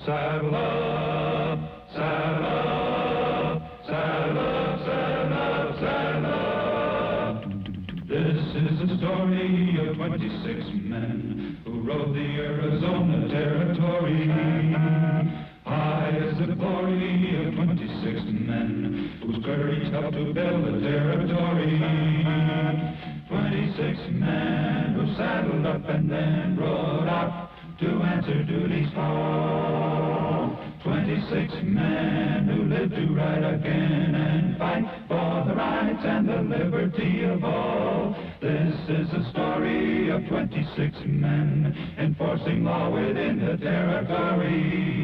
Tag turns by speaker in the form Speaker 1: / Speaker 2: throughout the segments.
Speaker 1: Saddle up, saddle up, saddle up, saddle up, saddle up. This is the story of 26 men who rode the Arizona Territory. High is the glory of 26 men whose courage helped to build the territory. 26 men who saddled up and then rode out to answer duty's call. 26 men who lived to ride again and fight for the rights and the liberty of all. This is the story of 26 men enforcing law within the territory.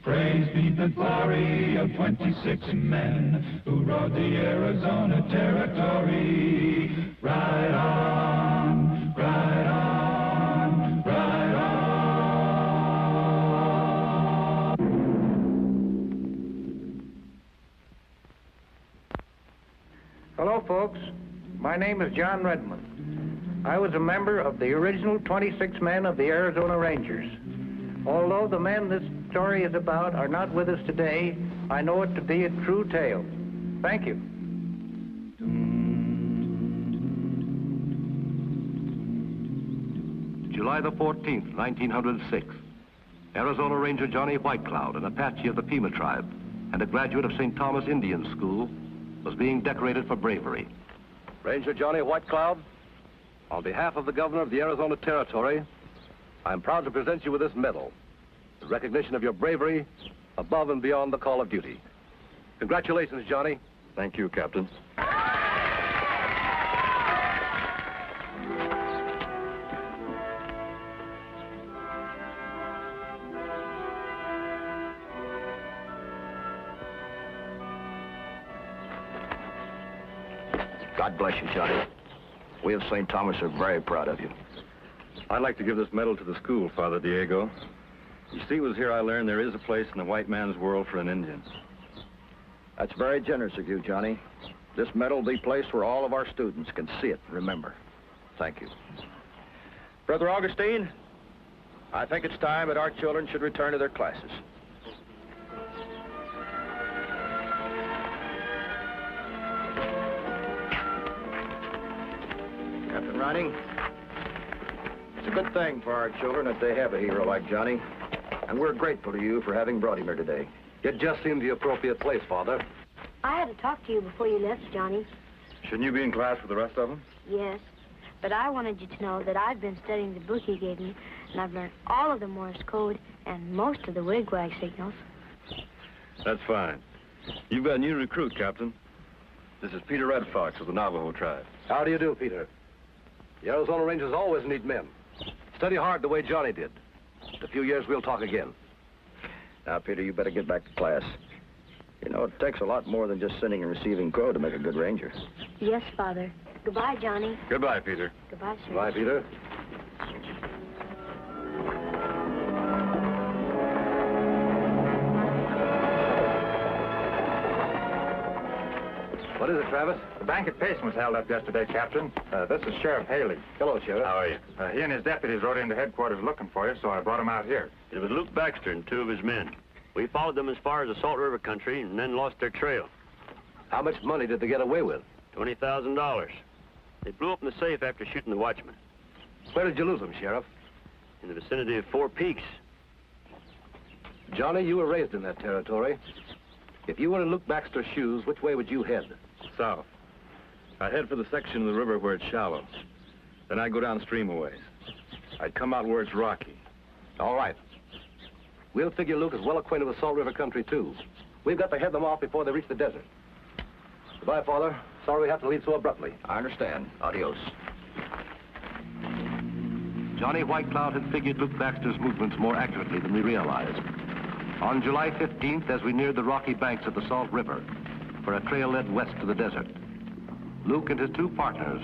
Speaker 1: Praise be the glory of 26 men who rode the Arizona Territory. Ride on, ride on, ride on.
Speaker 2: Hello, folks. My name is John Redmond. I was a member of the original 26 men of the Arizona Rangers. Although the men this story is about are not with us today, I know it to be a true tale. Thank you.
Speaker 3: July the 14th, 1906. Arizona Ranger Johnny Whitecloud, an Apache of the Pima tribe and a graduate of St. Thomas Indian School, was being decorated for bravery. Ranger Johnny Whitecloud, on behalf of the governor of the Arizona Territory, I am proud to present you with this medal, in recognition of your bravery above and beyond the call of duty. Congratulations, Johnny. Thank you, Captain.
Speaker 4: God bless you, Johnny. We of St. Thomas are very proud of you.
Speaker 5: I'd like to give this medal to the school, Father Diego. You see, it was here I learned there is a place in the white man's world for an Indian.
Speaker 4: That's very generous of you, Johnny. This medal will be placed where all of our students can see it and remember. Thank you. Brother Augustine, I think it's time that our children should return to their classes. Captain Rynning, it's a good thing for our children that they have a hero like Johnny, and we're grateful to you for having brought him here today.
Speaker 3: It just seemed the appropriate place, Father.
Speaker 6: I had to talk to you before you left, Johnny.
Speaker 5: Shouldn't you be in class with the rest of them?
Speaker 6: Yes, but I wanted you to know that I've been studying the book you gave me, and I've learned all of the Morse code and most of the wigwag signals.
Speaker 5: That's fine. You've got a new recruit, Captain. This is Peter Red Fox of the Navajo tribe.
Speaker 3: How do you do, Peter? The Arizona Rangers always need men. Study hard the way Johnny did. In a few years, we'll talk again.
Speaker 4: Now, Peter, you better get back to class. You know, it takes a lot more than just sending and receiving code to make a good ranger.
Speaker 6: Yes, Father. Goodbye, Johnny.
Speaker 5: Goodbye, Peter.
Speaker 6: Goodbye, sir.
Speaker 3: Bye, Peter. What is it, Travis?
Speaker 7: The bank at Payson was held up yesterday, Captain. This is Sheriff Haley.
Speaker 3: Hello, Sheriff.
Speaker 5: How are you?
Speaker 7: He and his deputies rode into headquarters looking for you, so I brought him out here.
Speaker 8: It was Luke Baxter and two of his men. We followed them as far as the Salt River country and then lost their trail.
Speaker 3: How much money did they get away with?
Speaker 8: $20,000. They blew up in the safe after shooting the watchman.
Speaker 3: Where did you lose them, Sheriff?
Speaker 8: In the vicinity of Four Peaks.
Speaker 3: Johnny, you were raised in that territory. If you were in Luke Baxter's shoes, which way would you head?
Speaker 5: South. I'd head for the section of the river where it's shallow. Then I'd go downstream a ways. I'd come out where it's rocky.
Speaker 3: All right. We'll figure Luke is well acquainted with Salt River country, too. We've got to head them off before they reach the desert. Goodbye, Father. Sorry we have to leave so abruptly.
Speaker 4: I understand. Adios.
Speaker 3: Johnny Whitecloud had figured Luke Baxter's movements more accurately than we realized. On July 15th, as we neared the rocky banks of the Salt River, where a trail led west to the desert, Luke and his two partners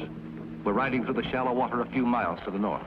Speaker 3: were riding through the shallow water a few miles to the north.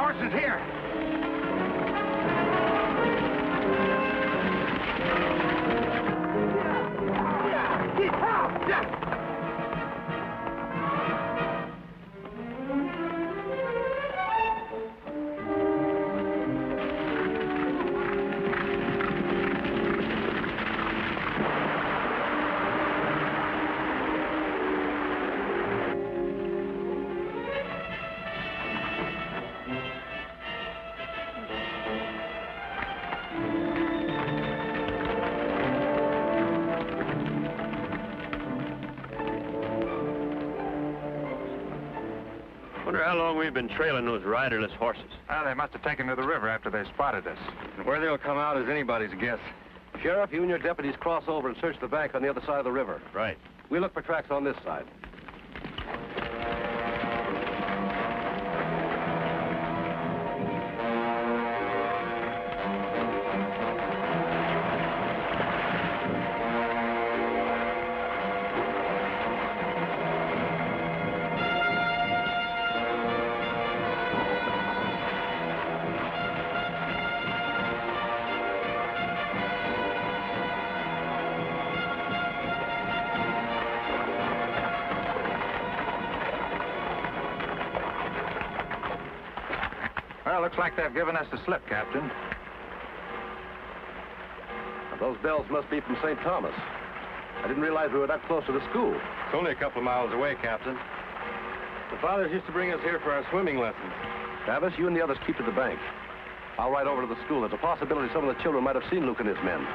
Speaker 7: horses here.
Speaker 8: Wonder how long we've been trailing those riderless horses.
Speaker 7: Well, they must have taken to the river after they spotted us.
Speaker 5: And where they'll come out is anybody's guess.
Speaker 3: Sheriff, you and your deputies cross over and search the bank on the other side of the river.
Speaker 8: Right.
Speaker 3: We look for tracks on this side.
Speaker 7: Well, looks like they've given us the slip, Captain.
Speaker 3: Those bells must be from St. Thomas. I didn't realize we were that close to the school.
Speaker 5: It's only a couple of miles away, Captain. The fathers used to bring us here for our swimming lessons.
Speaker 3: Travis, you and the others keep to the bank. I'll ride over to the school. There's a possibility some of the children might have seen Luke and his men.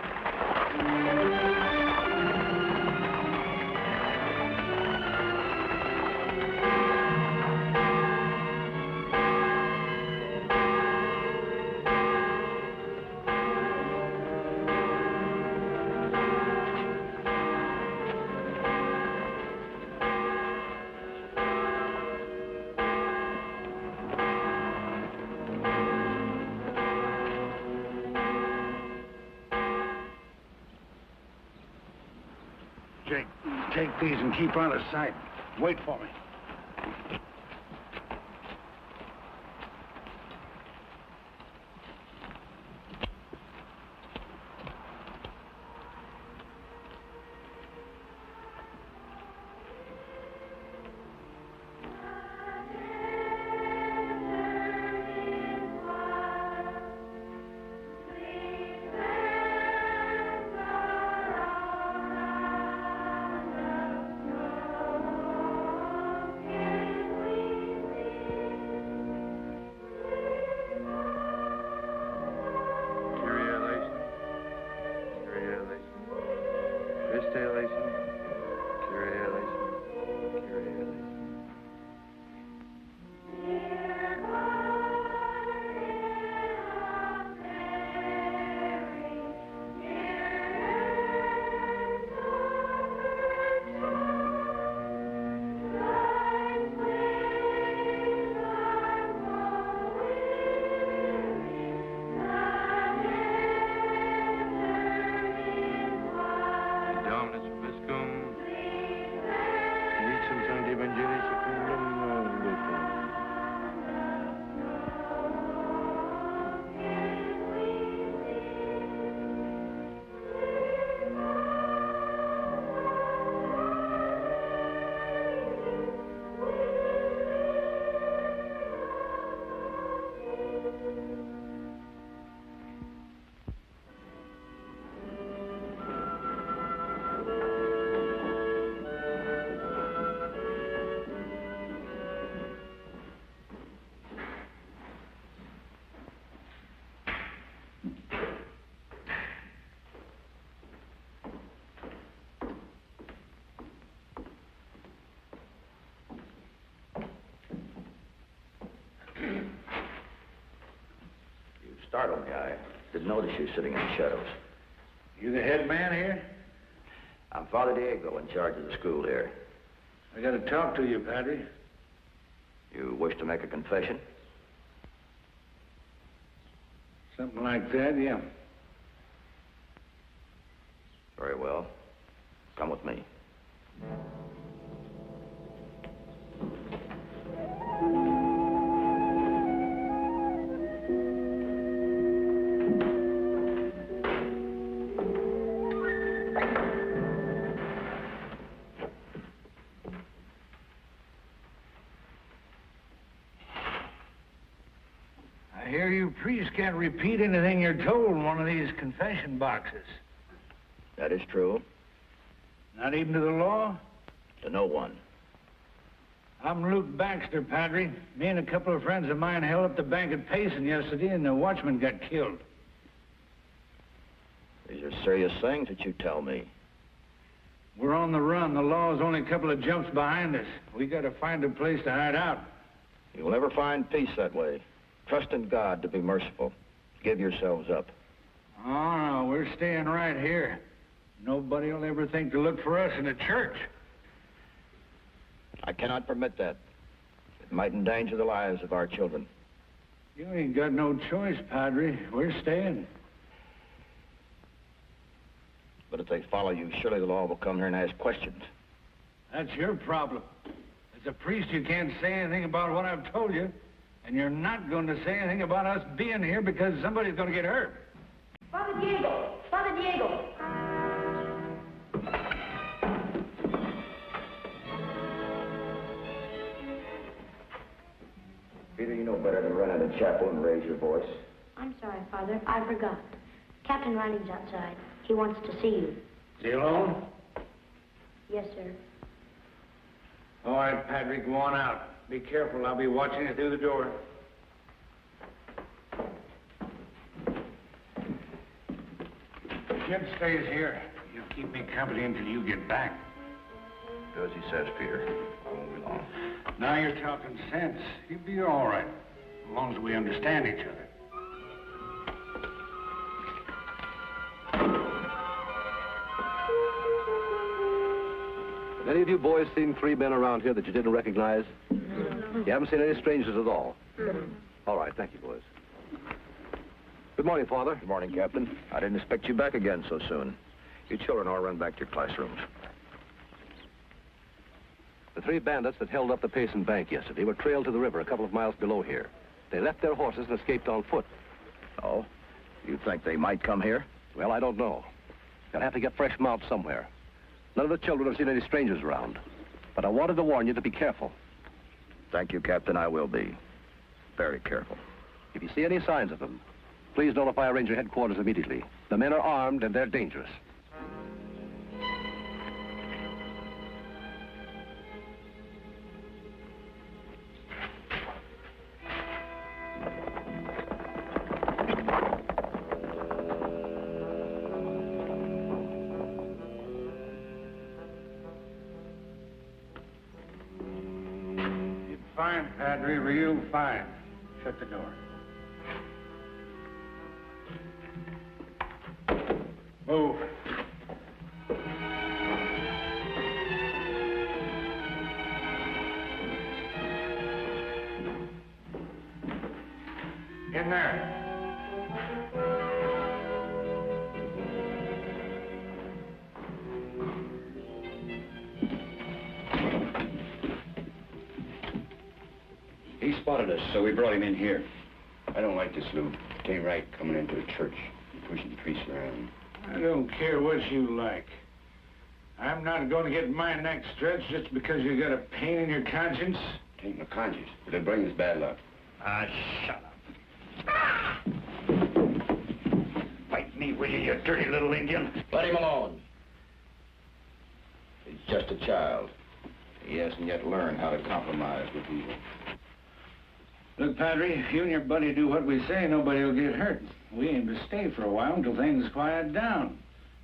Speaker 9: Jake, take these and keep out of sight. Wait for me.
Speaker 4: Startled me. I didn't notice you sitting in the shadows.
Speaker 9: You the head man here?
Speaker 4: I'm Father Diego, in charge of the school here.
Speaker 9: I got to talk to you, Padre.
Speaker 4: You wish to make a confession?
Speaker 9: Something like that, yeah.
Speaker 4: Very well. Come with me.
Speaker 9: priest can't repeat anything you're told in one of these confession boxes.
Speaker 4: That is true.
Speaker 9: Not even to the law?
Speaker 4: To no one.
Speaker 9: I'm Luke Baxter, Padre. Me and a couple of friends of mine held up the bank at Payson yesterday, and the watchman got killed.
Speaker 4: These are serious things that you tell me.
Speaker 9: We're on the run. The law's only a couple of jumps behind us. We gotta find a place to hide out.
Speaker 4: You'll never find peace that way. Trust in God to be merciful. Give yourselves up.
Speaker 9: Oh, no, we're staying right here. Nobody will ever think to look for us in a church.
Speaker 4: I cannot permit that. It might endanger the lives of our children.
Speaker 9: You ain't got no choice, Padre. We're staying.
Speaker 4: But if they follow you, surely the law will come here and ask questions.
Speaker 9: That's your problem. As a priest, you can't say anything about what I've told you. And you're not going to say anything about us being here because somebody's going to get hurt.
Speaker 6: Father Diego! Father Diego!
Speaker 4: Peter, you know better than run into chapel and raise your voice.
Speaker 6: I'm sorry, Father. I forgot. Captain Rynning's outside. He wants to see you.
Speaker 9: Is he alone?
Speaker 6: Yes, sir.
Speaker 9: All right, Padre, go on out. Be careful. I'll be watching you through the door. Jim stays here. He'll keep me company until you get back.
Speaker 4: Do as he says, Peter. I won't be long.
Speaker 9: Now you're talking sense. You'll be all right, as long as we understand each other.
Speaker 3: Have any of you boys seen three men around here that you didn't recognize? You haven't seen any strangers at all? All right, thank you, boys. Good morning, Father.
Speaker 4: Good morning, Captain. I didn't expect you back again so soon. You children all run back to your classrooms.
Speaker 3: The three bandits that held up the Payson Bank yesterday were trailed to the river a couple of miles below here. They left their horses and escaped on foot.
Speaker 4: Oh? You think they might come here?
Speaker 3: Well, I don't know. They'll have to get fresh mounts somewhere. None of the children have seen any strangers around. But I wanted to warn you to be careful.
Speaker 4: Thank you, Captain. I will be. Very careful.
Speaker 3: If you see any signs of them, please notify Ranger headquarters immediately. The men are armed and they're dangerous.
Speaker 9: Fine, Padre, real fine. Shut the door. Move. In there.
Speaker 10: He spotted us, so we brought him in here. I don't like this, Lou. It ain't right coming into a church and pushing priests around.
Speaker 9: I don't care what you like. I'm not going to get my neck stretched just because you got a pain in your conscience.
Speaker 10: It ain't my conscience, but it brings us bad luck.
Speaker 9: Ah, shut up. Ah! Fight me, will you, you dirty little Indian?
Speaker 4: Let him alone. He's just a child. He hasn't yet learned how to compromise with evil.
Speaker 9: Look, Padre, if you and your buddy do what we say, nobody will get hurt. We aim to stay for a while until things quiet down.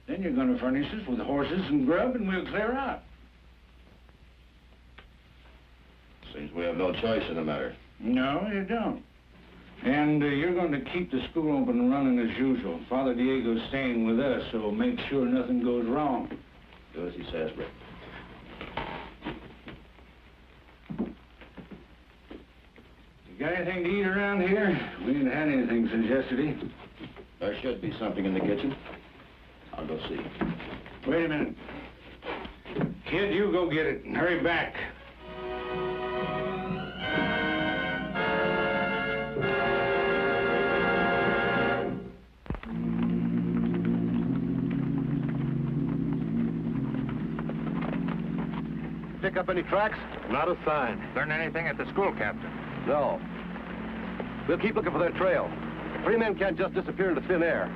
Speaker 9: Then you're going to furnish us with horses and grub, and we'll clear out.
Speaker 4: Seems we have no choice in the matter.
Speaker 9: No, you don't. And you're going to keep the school open and running as usual. Father Diego's staying with us, so make sure nothing goes wrong.
Speaker 4: Do as he says, Rick.
Speaker 9: Got anything to eat around here? We ain't had anything since yesterday.
Speaker 4: There should be something in the kitchen. I'll go see.
Speaker 9: Wait a minute. Kid, you go get it and hurry back.
Speaker 3: Pick up any tracks?
Speaker 7: Not a sign. Learn anything at the school, Captain?
Speaker 3: No. We'll keep looking for their trail. Three men can't just disappear into thin air.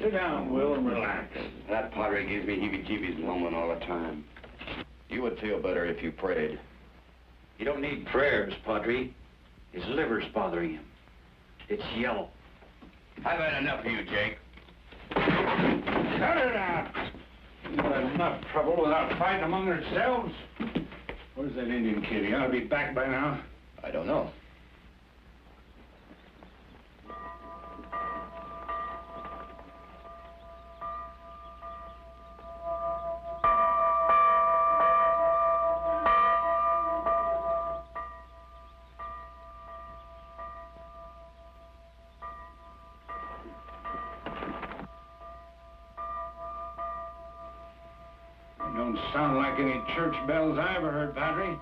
Speaker 9: Sit down, Will, and relax.
Speaker 10: That padre gives me heebie-jeebies woman all the time. You would feel better if you prayed.
Speaker 11: You don't need prayers, Padre. His liver's bothering him. It's yellow.
Speaker 10: I've had enough of you, Jake.
Speaker 9: Cut it out! You've had enough trouble without fighting among yourselves. Where's that Indian kid? He ought to be back by now.
Speaker 10: I don't know.
Speaker 9: Don't sound like any church bells I ever heard, Padre.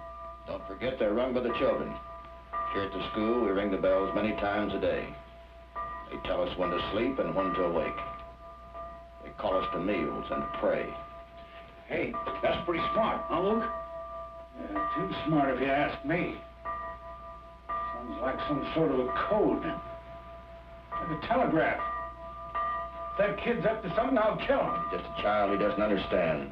Speaker 10: Don't forget they're rung by the children. Here at the school, we ring the bells many times a day. They tell us when to sleep and when to awake. They call us to meals and to pray.
Speaker 9: Hey, that's pretty smart, huh, Luke? Yeah, too smart if you ask me. Sounds like some sort of a code. Like a telegraph. If that kid's up to something, I'll kill him.
Speaker 10: He's just a child he doesn't understand.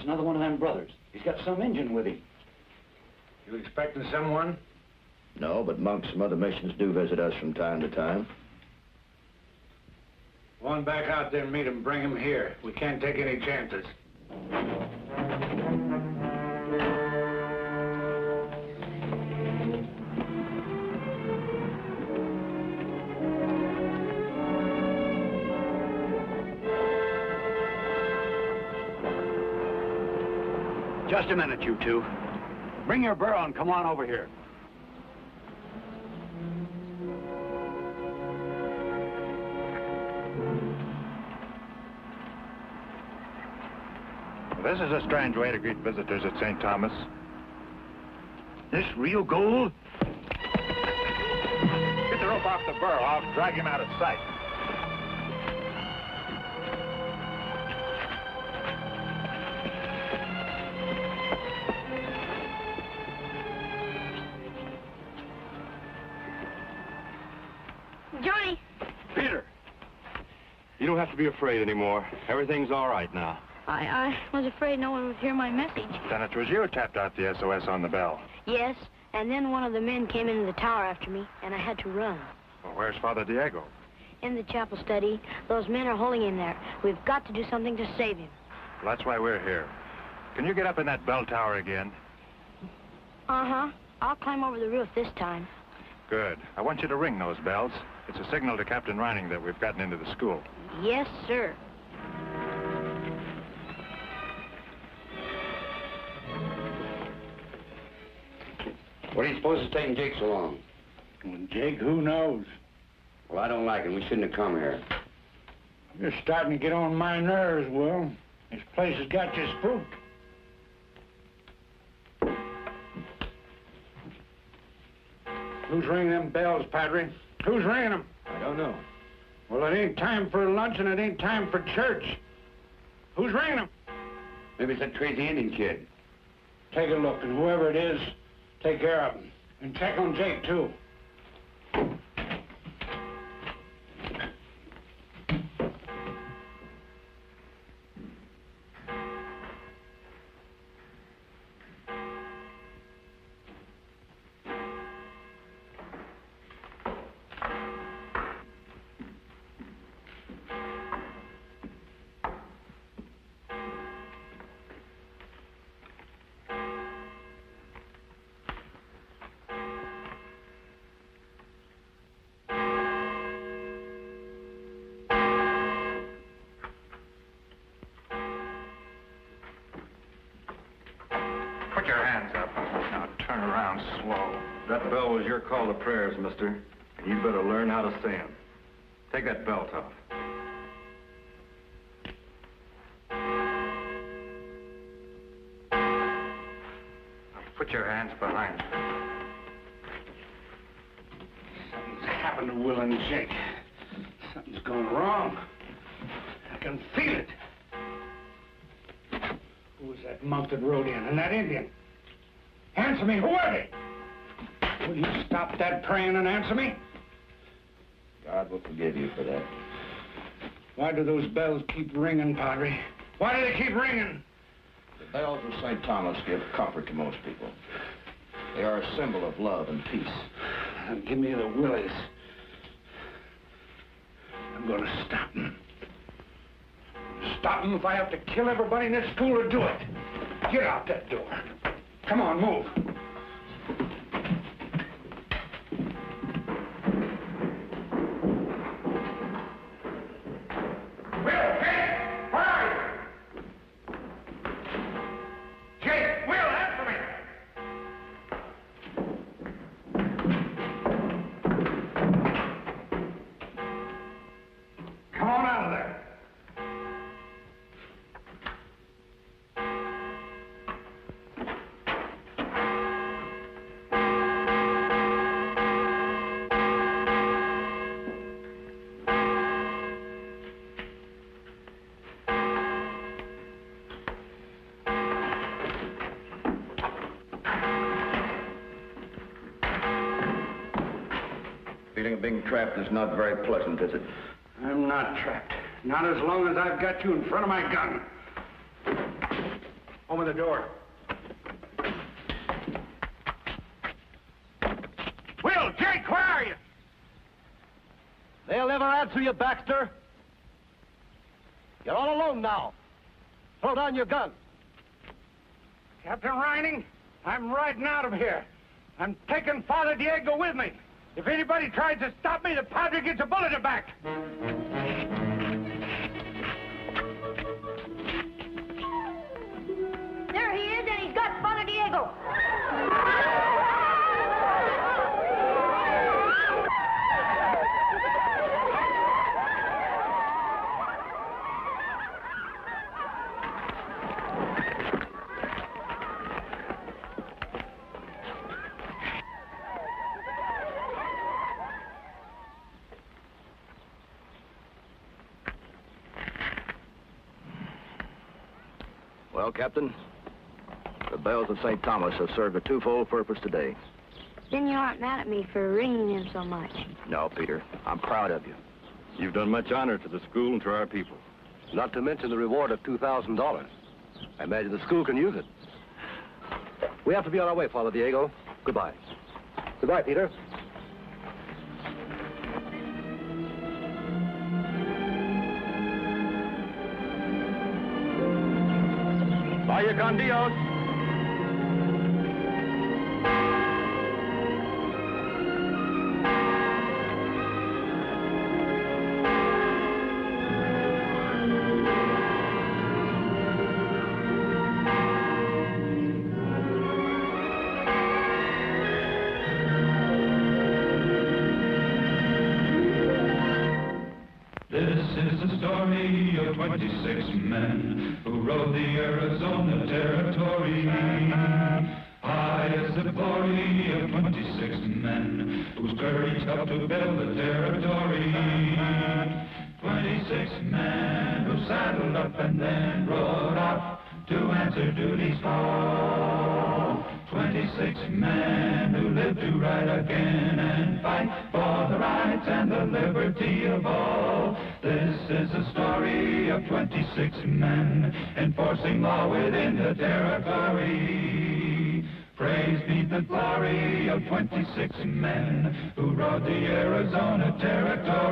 Speaker 11: Another one of them brothers. He's got some Injun with him.
Speaker 9: You expecting someone?
Speaker 10: No, but monks from other missions do visit us from time to time.
Speaker 9: Go on back out there and meet him. Bring him here. We can't take any chances.
Speaker 11: Just a minute, you two. Bring your burro and come on over here.
Speaker 7: This is a strange way to greet visitors at St. Thomas. This real gold? Get the rope off the burro. I'll drag him out of sight.
Speaker 6: Johnny!
Speaker 3: Peter! You don't have to be afraid anymore. Everything's all right now.
Speaker 6: I was afraid no one would hear my message.
Speaker 7: Then it was you who tapped out the SOS on the bell.
Speaker 6: Yes, and then one of the men came into the tower after me, and I had to run.
Speaker 7: Well, where's Father Diego?
Speaker 6: In the chapel study. Those men are holding him there. We've got to do something to save him.
Speaker 7: Well, that's why we're here. Can you get up in that bell tower again?
Speaker 6: Uh-huh. I'll climb over the roof this time.
Speaker 7: Good. I want you to ring those bells. It's a signal to Captain Rynning that we've gotten into the school.
Speaker 6: Yes, sir.
Speaker 10: What are you supposed to take Jake so long?
Speaker 9: Well, Jake, who knows?
Speaker 10: Well, I don't like it. We shouldn't have come here.
Speaker 9: You're starting to get on my nerves, Will. This place has got you spooked. Who's ringing them bells, Padre? Who's ringing them?
Speaker 10: I don't know.
Speaker 9: Well, it ain't time for lunch and it ain't time for church. Who's ringing them?
Speaker 11: Maybe it's that crazy Indian kid.
Speaker 9: Take a look, and whoever it is, take care of him. And check on Jake, too.
Speaker 7: Put your hands up. Now turn around slow.
Speaker 5: That bell was your call to prayers, mister. And you'd better learn how to say 'em. Take that belt off.
Speaker 7: Now put your hands behind you.
Speaker 9: Something's happened to Will and Jake. Something's gone wrong. I can feel it. Who was that mounted Rhodian and that Indian? Answer me, who are they? Will you stop that praying and answer me?
Speaker 10: God will forgive you for that.
Speaker 9: Why do those bells keep ringing, Padre? Why do they keep ringing?
Speaker 10: The bells of St. Thomas give comfort to most people. They are a symbol of love and peace.
Speaker 9: Now give me the willies. I'm gonna stop them. Stop them if I have to kill everybody in this school to do it. Get out that door. Come on, move. Will, Jake, where are you? Jake, Will, answer me. Come on out of there.
Speaker 10: Feeling of being trapped is not very pleasant, is it?
Speaker 9: I'm not trapped. Not as long as I've got you in front of my gun. Open the door. Will, Jake, where are you?
Speaker 3: They'll never answer you, Baxter. You're all alone now. Throw down your gun.
Speaker 9: Captain Rynning, I'm riding out of here. I'm taking Father Diego with me. If anybody tries to stop me, the Padre gets a bullet in the back.
Speaker 6: There he is, and he's got Father Diego.
Speaker 4: Well, Captain, the bells of St. Thomas have served a twofold purpose today.
Speaker 6: Then you aren't mad at me for ringing them so much.
Speaker 4: No, Peter, I'm proud of you.
Speaker 5: You've done much honor to the school and to our people.
Speaker 3: Not to mention the reward of $2,000. I imagine the school can use it. We have to be on our way, Father Diego. Goodbye. Goodbye, Peter.
Speaker 5: Vaya con Dios.
Speaker 1: This is the story of 26 men who rode the Arizona Territory. High is the glory of 26 men whose courage helped to build the territory. 26 men who saddled up and then rode out to answer duty's call. 26 men who live to ride again and fight for the rights and the liberty of all. This is the story of 26 men enforcing law within the territory. Praise be the glory of 26 men who rode the Arizona Territory.